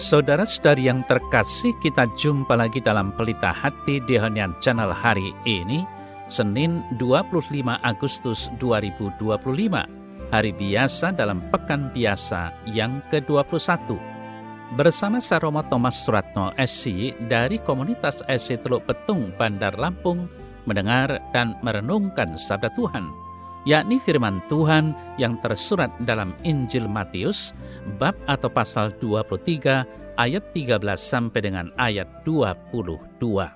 Saudara-saudari yang terkasih, kita jumpa lagi dalam Pelita Hati di Honian Channel hari ini, Senin 25 Agustus 2025, hari biasa dalam Pekan Biasa yang ke-21. Bersama saya Romo Thomas Suratno SC dari Komunitas SC Teluk Betung, Bandar Lampung, mendengar dan merenungkan Sabda Tuhan, yakni firman Tuhan yang tersurat dalam Injil Matius, bab atau pasal 23, ayat 13 sampai dengan ayat 22.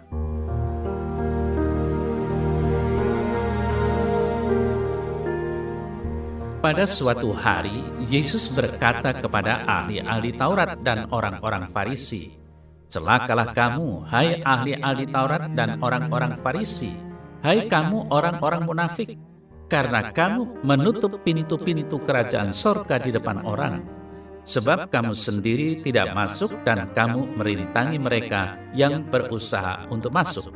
Pada suatu hari, Yesus berkata kepada ahli-ahli Taurat dan orang-orang Farisi, "Celakalah kamu, hai ahli-ahli Taurat dan orang-orang Farisi, hai kamu orang-orang munafik, karena kamu menutup pintu-pintu kerajaan sorga di depan orang. Sebab kamu sendiri tidak masuk dan kamu merintangi mereka yang berusaha untuk masuk.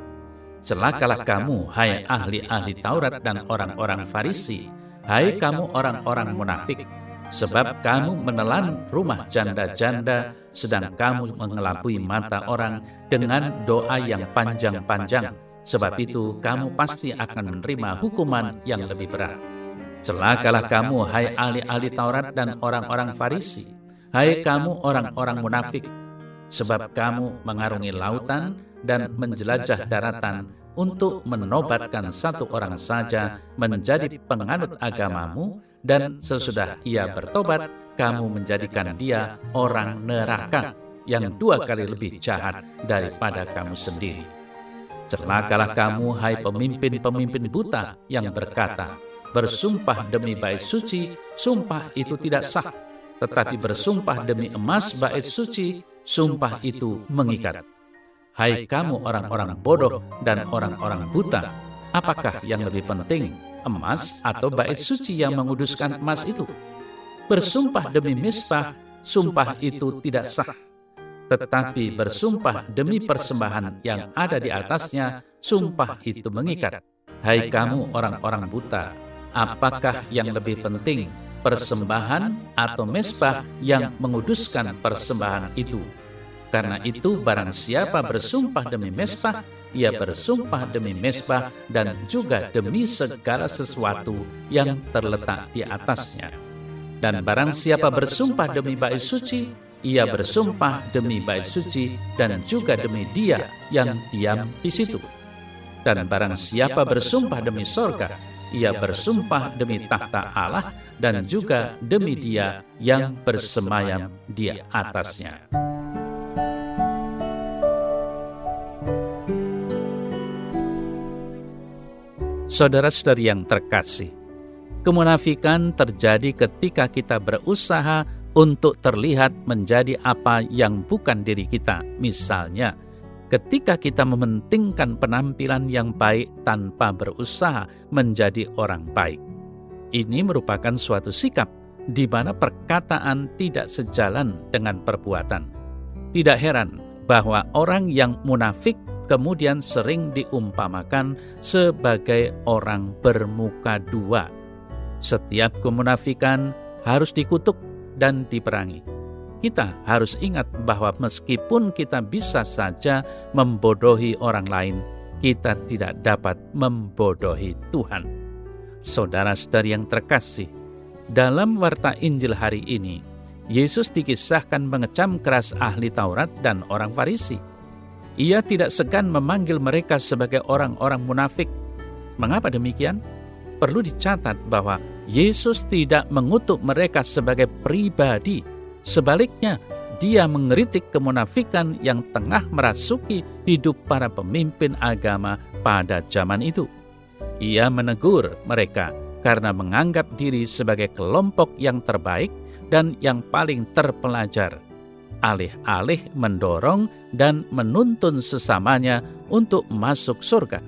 Celakalah kamu, hai ahli-ahli Taurat dan orang-orang Farisi, hai kamu orang-orang munafik, sebab kamu menelan rumah janda-janda, sedang kamu mengelabui mata orang dengan doa yang panjang-panjang. Sebab itu kamu pasti akan menerima hukuman yang lebih berat. Celakalah kamu, hai ahli-ahli Taurat dan orang-orang Farisi, hai kamu orang-orang munafik, sebab kamu mengarungi lautan dan menjelajah daratan untuk menobatkan satu orang saja menjadi penganut agamamu, dan sesudah ia bertobat, kamu menjadikan dia orang neraka yang 2 kali lebih jahat daripada kamu sendiri. Celakalah kamu, hai pemimpin-pemimpin buta yang berkata, bersumpah demi bait suci, sumpah itu tidak sah. Tetapi bersumpah demi emas bait suci, sumpah itu mengikat. Hai kamu orang-orang bodoh dan orang-orang buta, apakah yang lebih penting, emas atau bait suci yang menguduskan emas itu? Bersumpah demi misbah, sumpah itu tidak sah. Tetapi bersumpah demi persembahan yang ada di atasnya, sumpah itu mengikat. Hai kamu orang-orang buta, apakah yang lebih penting, persembahan atau mezbah yang menguduskan persembahan itu? Karena itu barang siapa bersumpah demi mezbah, ia bersumpah demi mezbah dan juga demi segala sesuatu yang terletak di atasnya. Dan barang siapa bersumpah demi bait suci, ia bersumpah demi bait suci dan juga demi dia yang diam di situ. Dan barang siapa bersumpah demi sorga, ia bersumpah demi takhta Allah dan juga demi dia yang bersemayam di atasnya." Saudara-saudari yang terkasih, kemunafikan terjadi ketika kita berusaha untuk terlihat menjadi apa yang bukan diri kita. Misalnya, ketika kita mementingkan penampilan yang baik tanpa berusaha menjadi orang baik. Ini merupakan suatu sikap di mana perkataan tidak sejalan dengan perbuatan. Tidak heran bahwa orang yang munafik kemudian sering diumpamakan sebagai orang bermuka dua. Setiap kemunafikan harus dikutuk dan diperangi. Kita harus ingat bahwa meskipun kita bisa saja membodohi orang lain, kita tidak dapat membodohi Tuhan. Saudara-saudari yang terkasih, dalam warta Injil hari ini, Yesus dikisahkan mengecam keras ahli Taurat dan orang Farisi. Ia tidak segan memanggil mereka sebagai orang-orang munafik. Mengapa demikian? Perlu dicatat bahwa Yesus tidak mengutuk mereka sebagai pribadi. Sebaliknya, dia mengkritik kemunafikan yang tengah merasuki hidup para pemimpin agama pada zaman itu. Ia menegur mereka karena menganggap diri sebagai kelompok yang terbaik dan yang paling terpelajar, alih-alih mendorong dan menuntun sesamanya untuk masuk surga.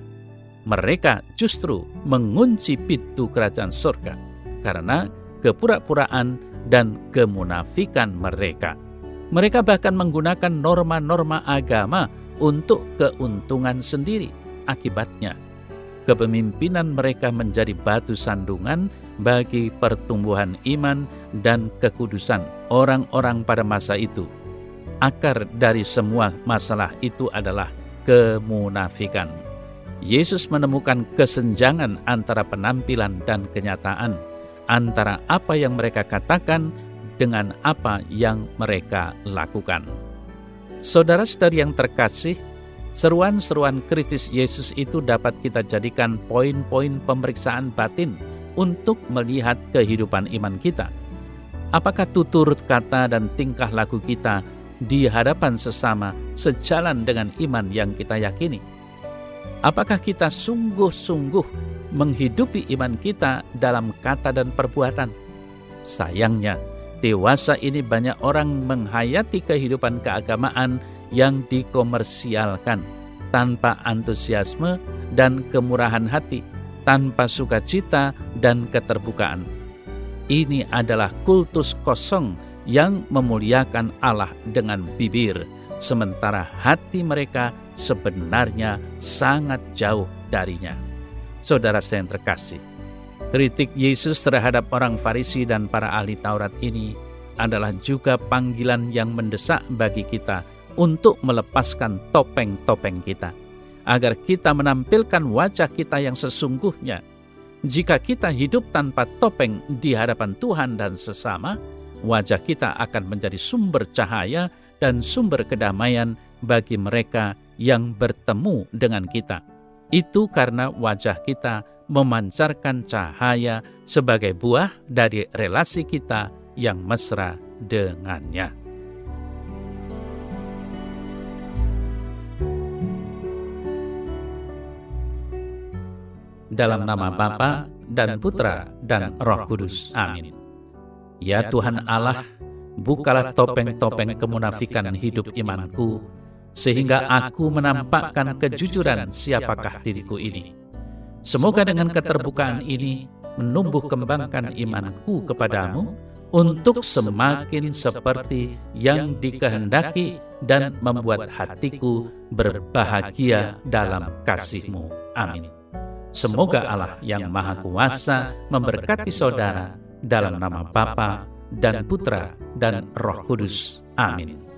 Mereka justru mengunci pintu kerajaan surga karena kepura-puraan dan kemunafikan mereka. Mereka bahkan menggunakan norma-norma agama untuk keuntungan sendiri. Akibatnya, kepemimpinan mereka menjadi batu sandungan bagi pertumbuhan iman dan kekudusan orang-orang pada masa itu. akar dari semua masalah itu adalah kemunafikan. Yesus menemukan kesenjangan antara penampilan dan kenyataan, antara apa yang mereka katakan dengan apa yang mereka lakukan. Saudara-saudari yang terkasih, seruan-seruan kritis Yesus itu dapat kita jadikan poin-poin pemeriksaan batin untuk melihat kehidupan iman kita. Apakah tutur kata dan tingkah laku kita di hadapan sesama sejalan dengan iman yang kita yakini? Apakah kita sungguh-sungguh menghidupi iman kita dalam kata dan perbuatan? Sayangnya, dewasa ini banyak orang menghayati kehidupan keagamaan yang dikomersialkan, tanpa antusiasme dan kemurahan hati, tanpa sukacita dan keterbukaan. Ini adalah kultus kosong yang memuliakan Allah dengan bibir, sementara hati mereka sebenarnya sangat jauh darinya. Saudara saya yang terkasih, kritik Yesus terhadap orang Farisi dan para ahli Taurat ini adalah juga panggilan yang mendesak bagi kita untuk melepaskan topeng-topeng kita, agar kita menampilkan wajah kita yang sesungguhnya. Jika kita hidup tanpa topeng di hadapan Tuhan dan sesama, wajah kita akan menjadi sumber cahaya dan sumber kedamaian bagi mereka yang bertemu dengan kita. Itu karena wajah kita memancarkan cahaya sebagai buah dari relasi kita yang mesra dengannya. Dalam nama Bapa dan Putra dan Roh Kudus. Amin. Ya Tuhan Allah, bukalah topeng-topeng kemunafikan hidup imanku, sehingga aku menampakkan kejujuran siapakah diriku ini. Semoga dengan keterbukaan ini menumbuh kembangkan imanku kepadamu untuk semakin seperti yang dikehendaki dan membuat hatiku berbahagia dalam kasih-Mu. Amin. Semoga Allah yang Maha Kuasa memberkati saudara dalam nama Bapa dan Putra dan Roh Kudus. Amin.